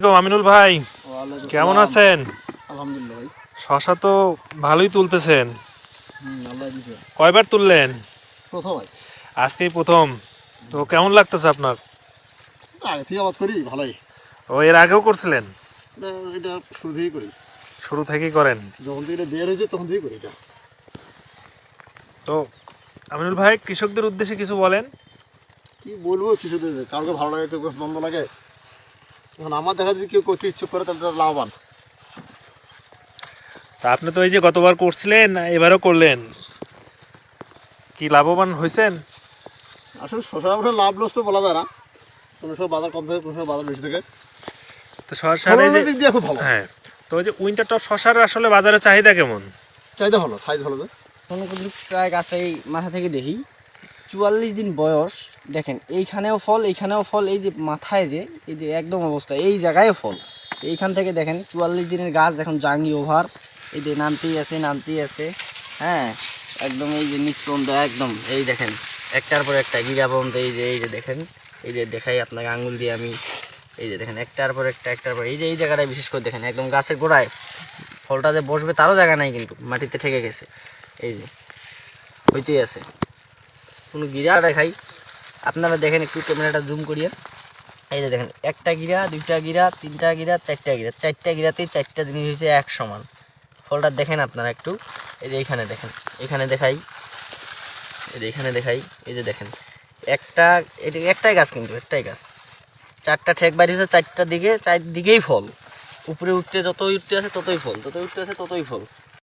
আমিনুল ভাই কেমন আছেন? আলহামদুলিল্লাহ ভাই। শশা তো ভালোই তুলতেছেন। আল্লাহ দিছে। কয়বার তুললেন? প্রথম আইছে। আজকেই প্রথম। তো কেমন লাগতেছে আপনার? আগে থেকে আবাদ করি ভালোই। ও এর আগেও করছিলেন? এটা শুরু থেকেই করি। শুরু থেকেই করেন? যখন থেকে এটা বের হয়েছে তখন থেকেই করি এটা। তো আমিনুল ভাই কৃষকদের উদ্দেশ্যে কিছু বলেন। কি বলবো, কৃষকদের কাউকে ভালো লাগে, কেউ মন্দ লাগে। এখন আমার দেখা যদি কেউ করতে ইচ্ছুক করে তাহলে তারা লাভবান। তা আপনি তো এই যে গতবার করছিলেন এবারও করলেন, কি লাভবান হয়েছেন? আসলে শশার উপরে লাভ লস তো বলা যায় না। কোনো সময় বাজার কম থাকে, কোনো সময় বাজার বেশি থাকে। তো শশার ফলনের দিক দিয়ে খুব ভালো। হ্যাঁ, তো ওই যে উইন্টার টপ শশার আসলে বাজারে চাহিদা কেমন? চাহিদা ভালো, সাইজ ভালো। কোনো প্রায় গাছটা এই মাথা থেকে দেখি 44 দিন বয়স। দেখেন এইখানেও ফল, এইখানেও ফল, এই যে মাথায় যে এই যে একদম অবস্থা, এই জায়গায় ফল। এইখান থেকে দেখেন 44 দিনের গাছ, এখন জাঙ্গি ওভার, এই যে নামতেই আছে। হ্যাঁ, একদম এই যে নিচ পর্যন্ত একদম এই দেখেন একটার পর একটা গিরা পর্যন্ত, এই যে দেখেন, এই যে দেখাই আপনাকে আঙ্গুল দিয়ে আমি, এই যে দেখেন একটার পর এই যে এই জায়গাটায় বিশেষ করে দেখেন একদম গাছের গোড়ায় ফলটা যে বসবে তারও জায়গা নাই, কিন্তু মাটিতে ঠেকে গেছে। এই যে হইতেই আছে, কোনো গিরা দেখাই আপনারা দেখেন একটু ক্যামেরাটা জুম করিয়া। এই যে দেখেন একটা গিরা, দুইটা গিরা, তিনটা গিরা, চারটা গিরাতেই চারটা জিনিস হয়েছে এক সমান। ফলটা দেখেন আপনারা একটু, এই যে এইখানে দেখেন, এখানে দেখাই, এই যে এখানে দেখাই, এই যে দেখেন একটা, এটা একটাই গাছ, কিন্তু একটাই গাছ, চারটা ঠেক বাড়িয়েছে, চারটা দিকে, চারদিকেই ফল, উপরে উঠতে যতই উঠতে আছে ততই ফল, ততই উঠতে আছে ততই ফল।